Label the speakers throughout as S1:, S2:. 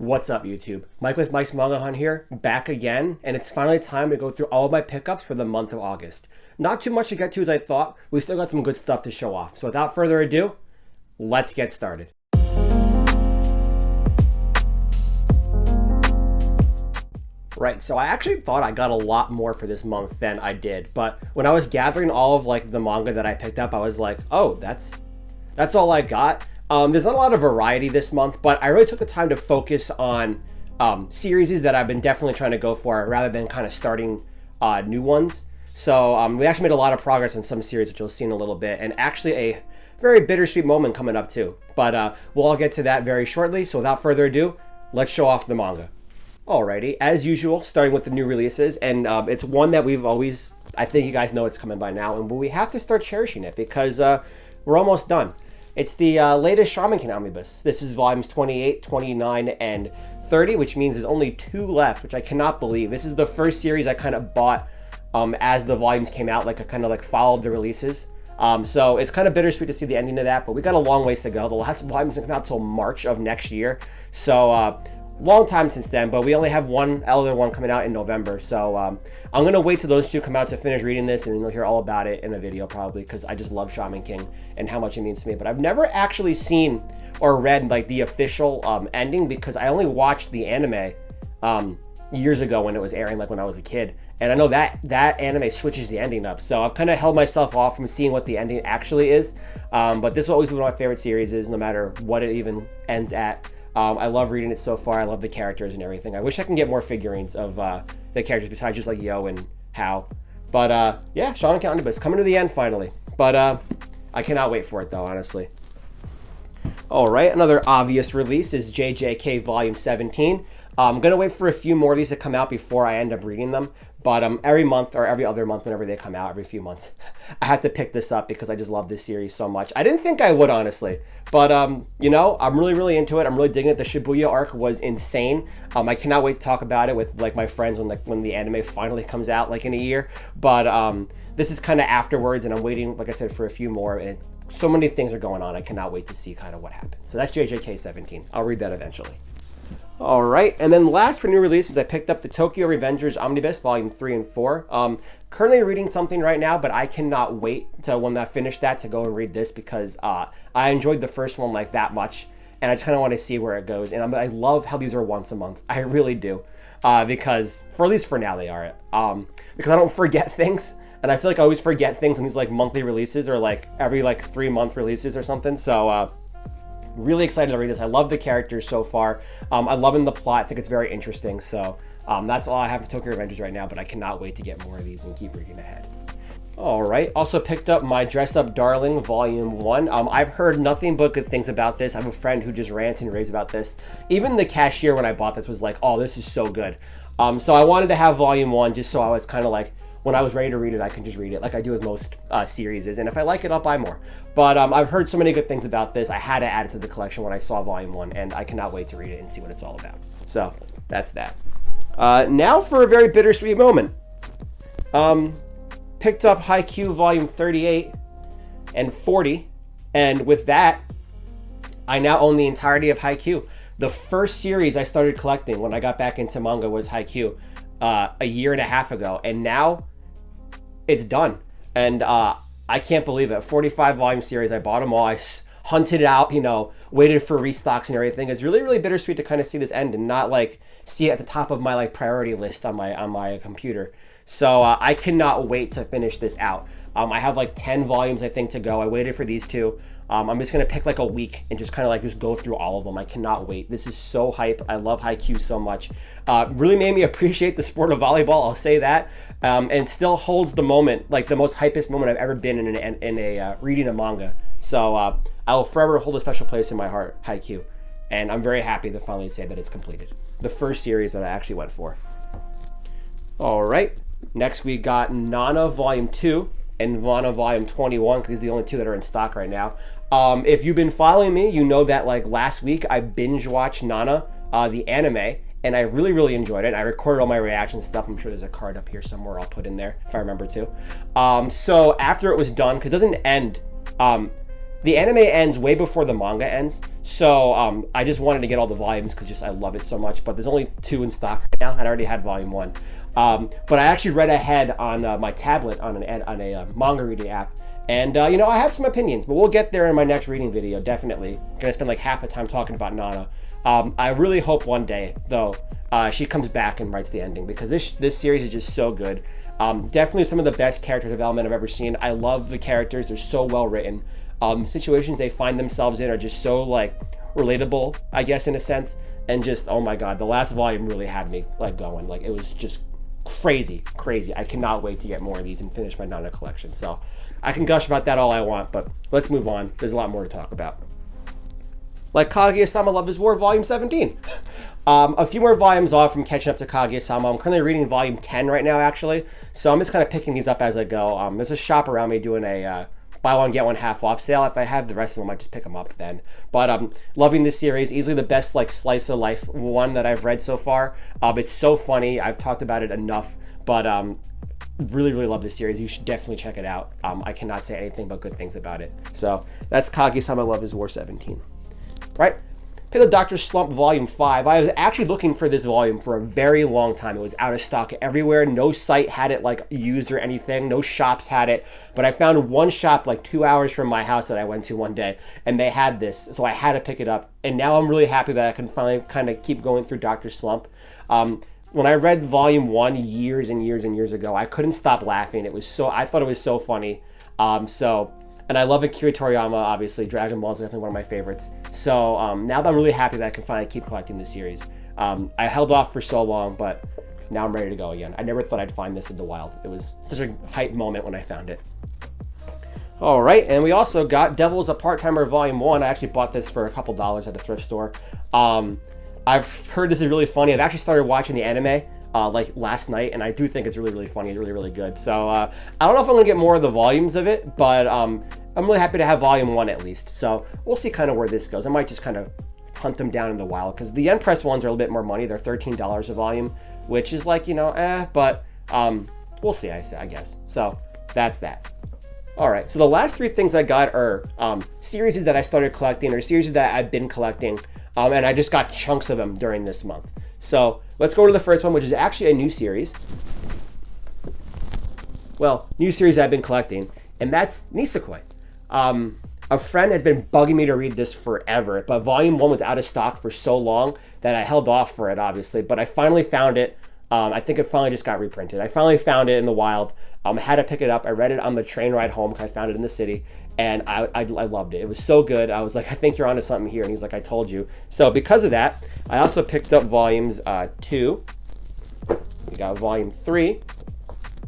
S1: What's up, YouTube? Mike with Mike's Manga Hunt here, back again, and it's finally time to go through all of my pickups for the month of August. Not too much to get to as I thought, we still got some good stuff to show off. So without further ado, let's get started. Right, so I actually thought I got a lot more for this month than I did, but when I was gathering all of the manga that I picked up, I was like, oh, that's all I got. There's not a lot of variety this month, but I really took the time to focus on series that I've been definitely trying to go for rather than kind of starting new ones. So we actually made a lot of progress on some series, which you'll see in a little bit, and actually a very bittersweet moment coming up too. But we'll all get to that very shortly, so without further ado, let's show off the manga. Alrighty, as usual, starting with the new releases, and it's one that we've always, I think you guys know it's coming by now, and we have to start cherishing it because we're almost done. It's the latest Shaman King omnibus. This is volumes 28, 29, and 30, which means there's only 2 left, which I cannot believe. This is the first series I kind of bought as the volumes came out, like I kind of followed the releases. So it's kind of bittersweet to see the ending of that, but we got a long ways to go. The last volume doesn't come out until March of next year. So long time since then, but we only have one other one coming out in November. So I'm going to wait till those 2 come out to finish reading this, and then you'll hear all about it in a video probably, because I just love Shaman King and how much it means to me. But I've never actually seen or read the official ending, because I only watched the anime years ago when it was airing, when I was a kid. And I know that anime switches the ending up. So I've kind of held myself off from seeing what the ending actually is. But this will always be one of my favorite series, no matter what it even ends at. I love reading it so far. I love the characters and everything. I wish I can get more figurines of the characters besides just Yo and Hao. But yeah, Shaman King Omnibus coming to the end finally. But I cannot wait for it though, honestly. Alright, another obvious release is JJK Volume 17. I'm going to wait for a few more of these to come out before I end up reading them. But every month or every other month, whenever they come out, every few months, I have to pick this up because I just love this series so much. I didn't think I would, honestly. But, you know, I'm really into it. I'm really digging it. The Shibuya arc was insane. I cannot wait to talk about it with, my friends when the anime finally comes out, in a year. But this is kind of afterwards, and I'm waiting, like I said, for a few more. And so many things are going on. I cannot wait to see kind of what happens. So that's JJK 17. I'll read that eventually. Alright, and then last for new releases, I picked up the Tokyo Revengers Omnibus, Volume 3 and 4. Currently reading something right now, but I cannot wait to, when I finish that, to go and read this, because I enjoyed the first one that much, and I just kind of want to see where it goes. And I love how these are once a month. I really do. Because, for at least for now, they are. Because I don't forget things, and I feel like I always forget things in these monthly releases, or every 3-month releases or something, so really excited to read this. I love the characters so far. I'm loving the plot. I think it's very interesting. So that's all I have for Tokyo Revengers right now, but I cannot wait to get more of these and keep reading ahead. All right. Also picked up My Dress Up Darling Volume 1. I've heard nothing but good things about this. I have a friend who just rants and raves about this. Even the cashier when I bought this was like, oh, this is so good. So I wanted to have Volume 1 just so I was kind of when I was ready to read it, I can just read it like I do with most series. And if I like it, I'll buy more. But I've heard so many good things about this. I had to add it to the collection when I saw Volume 1, and I cannot wait to read it and see what it's all about. So that's that. Now for a very bittersweet moment. Picked up Haikyuu Volume 38 and 40, and with that, I now own the entirety of Haikyuu. The first series I started collecting when I got back into manga was Haikyuu a year and a half ago, and now it's done. And I can't believe it. 45 volume series. I bought them all. I hunted it out, waited for restocks and everything. It's really bittersweet to kind of see this end and not see it at the top of my priority list on my computer. So I cannot wait to finish this out. I have 10 volumes I think to go. I waited for these 2. I'm just going to pick a week and just kind of just go through all of them. I cannot wait. This is so hype. I love Haikyuu so much. Really made me appreciate the sport of volleyball, I'll say that. And still holds the moment, the most hypest moment I've ever been in a reading a manga. So I will forever hold a special place in my heart, Haikyuu. And I'm very happy to finally say that it's completed. The first series that I actually went for. All right. Next we got Nana Volume 2 and Nana Volume 21, because these are the only 2 that are in stock right now. If you've been following me, you know that last week I binge watched Nana, the anime, and I really enjoyed it. I recorded all my reaction stuff. I'm sure there's a card up here somewhere I'll put in there if I remember to. So after it was done, because it doesn't end the anime ends way before the manga ends, so I just wanted to get all the volumes because just I love it so much. But there's only 2 in stock right now, and I already had volume 1. But I actually read ahead on my tablet on a manga reading app, and you know, I have some opinions, but we'll get there in my next reading video. Definitely gonna spend like half the time talking about Nana. I really hope one day though she comes back and writes the ending, because this series is just so good. Definitely some of the best character development I've ever seen. I love the characters; they're so well written. Situations they find themselves in are just so like relatable, I guess, in a sense. And just, oh my god, the last volume really had me like going. Like, it was just crazy. I cannot wait to get more of these and finish my Nana collection. So I can gush about that all I want, but let's move on. There's a lot more to talk about. Like Kaguya-sama Love is War, Volume 17. A few more volumes off from catching up to Kaguya-sama. I'm currently reading Volume 10 right now, actually. So I'm just kind of picking these up as I go. There's a shop around me doing a buy one, get one half off sale. If I have the rest of them, I might just pick them up then. But loving this series. Easily the best like slice of life one that I've read so far. It's so funny. I've talked about it enough. But really love this series. You should definitely check it out. I cannot say anything but good things about it. So that's Kaguya-sama Love is War 17. Right? Pick up Dr. Slump Volume 5. I was actually looking for this volume for a very long time. It was out of stock everywhere. No site had it like used or anything. No shops had it. But I found one shop like 2 hours from my house that I went to one day, and they had this. So I had to pick it up. And now I'm really happy that I can finally kind of keep going through Dr. Slump. When I read Volume 1 years and years ago, I couldn't stop laughing. I thought it was so funny. And I love Akira Toriyama, obviously. Dragon Ball is definitely one of my favorites. So now that I'm really happy that I can finally keep collecting this series. I held off for so long, but now I'm ready to go again. I never thought I'd find this in the wild. It was such a hype moment when I found it. All right, and we also got Devil's a Part-Timer Volume 1. I actually bought this for a couple dollars at a thrift store. I've heard this is really funny. I've actually started watching the anime like last night, and I do think it's really funny. It's really good. So I don't know if I'm gonna get more of the volumes of it, but I'm really happy to have Volume 1 at least. So we'll see kind of where this goes. I might just kind of hunt them down in the wild, because the end press ones are a little bit more money. They're $13 a volume, which is like, you know, but we'll see, I guess. So that's that. All right, so the last 3 things I got are series that I started collecting, or series that I've been collecting, and I just got chunks of them during this month. So let's go to the first one, which is actually a new series. Well, new series I've been collecting, and that's Nisekoi. A friend has been bugging me to read this forever, but Volume 1 was out of stock for so long that I held off for it, obviously. But I finally found it. I think it finally just got reprinted. I finally found it in the wild. I had to pick it up. I read it on the train ride home because I found it in the city, and I loved it. It was so good. I was like, I think you're onto something here. And he's like, I told you. So because of that, I also picked up Volumes 2. We got Volume 3.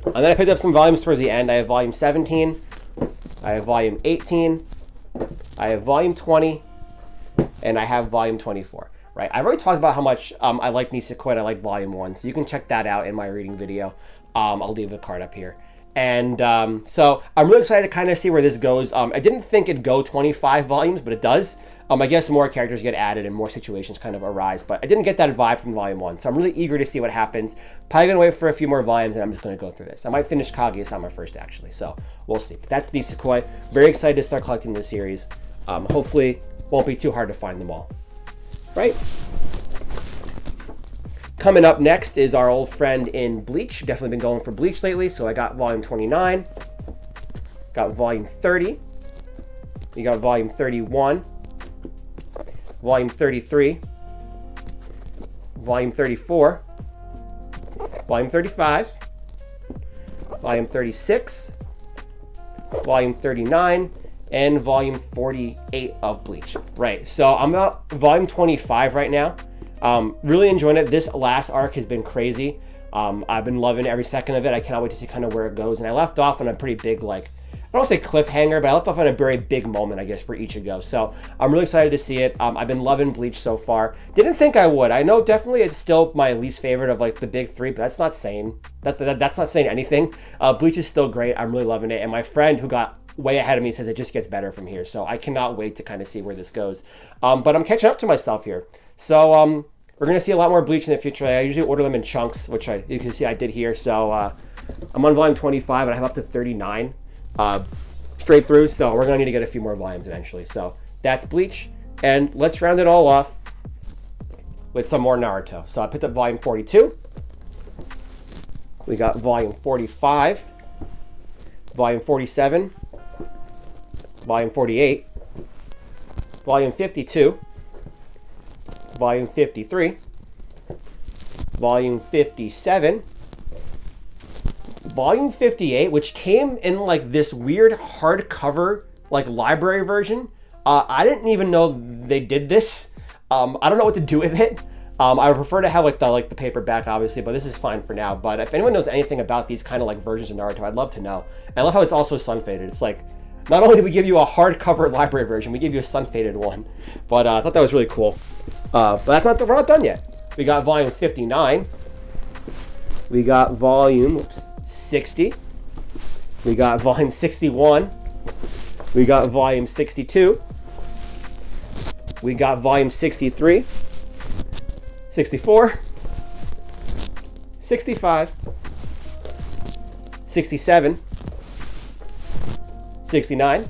S1: And then I picked up some volumes towards the end. I have Volume 17. I have Volume 18. I have Volume 20. And I have Volume 24. Right? I've already talked about how much I like Nisekoi and I like Volume 1. So you can check that out in my reading video. I'll leave a card up here. And so I'm really excited to kind of see where this goes. I didn't think it'd go 25 volumes, but it does. I guess more characters get added and more situations kind of arise, but I didn't get that vibe from Volume 1. So I'm really eager to see what happens. Probably going to wait for a few more volumes, and I'm just going to go through this. I might finish Kaguya-sama first, actually, so we'll see. But that's Nisekoi. Very excited to start collecting this series. Hopefully, won't be too hard to find them all. Right? Coming up next is our old friend in Bleach. Definitely been going for Bleach lately, so I got Volume 29. Got Volume 30. You got Volume 31. Volume 33, Volume 34, Volume 35, Volume 36, Volume 39, and Volume 48 of Bleach. Right, so I'm at Volume 25 right now. Really enjoying it. This last arc has been crazy. I've been loving every second of it. I cannot wait to see kind of where it goes. And I left off on a pretty big, like, I don't want to say cliffhanger, but I left off on a very big moment, I guess, for Ichigo. So I'm really excited to see it. I've been loving Bleach so far. Didn't think I would. I know definitely it's still my least favorite of like the big 3, but that's not saying that's not saying anything. Bleach is still great. I'm really loving it. And my friend who got way ahead of me says it just gets better from here. So I cannot wait to kind of see where this goes. But I'm catching up to myself here. So we're gonna see a lot more Bleach in the future. I usually order them in chunks, which you can see I did here. So I'm on Volume 25 and I have up to 39. straight through, so we're gonna need to get a few more volumes eventually. So that's Bleach, and let's round it all off with some more Naruto. So I picked up volume 42. We got volume 45, volume 47, volume 48, volume 52, volume 53, volume 57, volume 58, which came in like this weird hardcover like library version. I didn't even know they did this. I don't know what to do with it. I prefer to have like the paperback, obviously, but this is fine for now. But if anyone knows anything about these kind of like versions of Naruto, I'd love to know. I love how it's also sun faded. It's like, not only did we give you a hardcover library version, we give you a sun faded one. But I thought that was really cool. But we're not done yet. We got volume 59. We got volume 60. We got volume 61. We got volume 62. We got volume 63. 64, 65, 67, 69,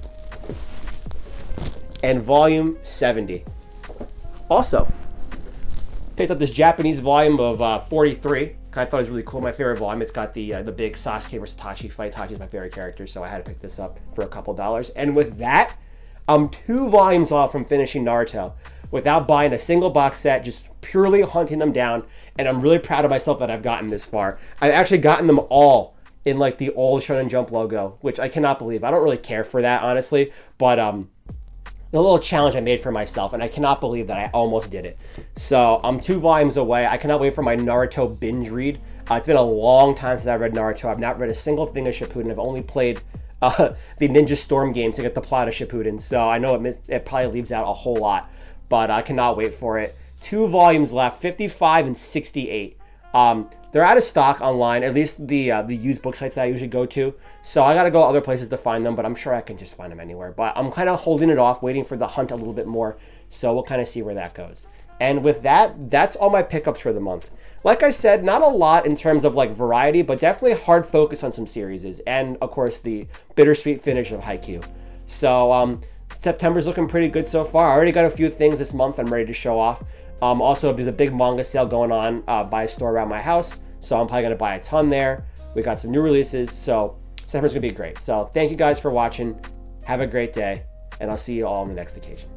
S1: and volume 70. Also, picked up this Japanese volume of 43. I thought it was really cool. My favorite volume. It's got the big Sasuke versus Itachi fight. Itachi is my favorite character, so I had to pick this up for a couple dollars. And with that, I'm 2 volumes off from finishing Naruto without buying a single box set, just purely hunting them down. And I'm really proud of myself that I've gotten this far. I've actually gotten them all in like the old Shonen Jump logo, which I cannot believe. I don't really care for that, honestly, but the little challenge I made for myself, and I cannot believe that I almost did it. So I'm 2 volumes away. I cannot wait for my Naruto binge read. It's been a long time since I've read Naruto. I've not read a single thing of Shippuden. I've only played the Ninja Storm game to get the plot of Shippuden, so I know it probably leaves out a whole lot, but I cannot wait for it. 2 volumes left, 55 and 68. They're out of stock online, at least the used book sites that I usually go to, so I gotta go other places to find them, but I'm sure I can just find them anywhere. But I'm kind of holding it off, waiting for the hunt a little bit more, so we'll kind of see where that goes. And with that, that's all my pickups for the month. Like I said, not a lot in terms of like variety, but definitely hard focus on some series, and of course the bittersweet finish of Haikyuu. So September's looking pretty good so far. I already got a few things this month I'm ready to show off. Also, there's a big manga sale going on by a store around my house, so I'm probably going to buy a ton there. We got some new releases, so September's going to be great. So thank you guys for watching. Have a great day, and I'll see you all on the next occasion.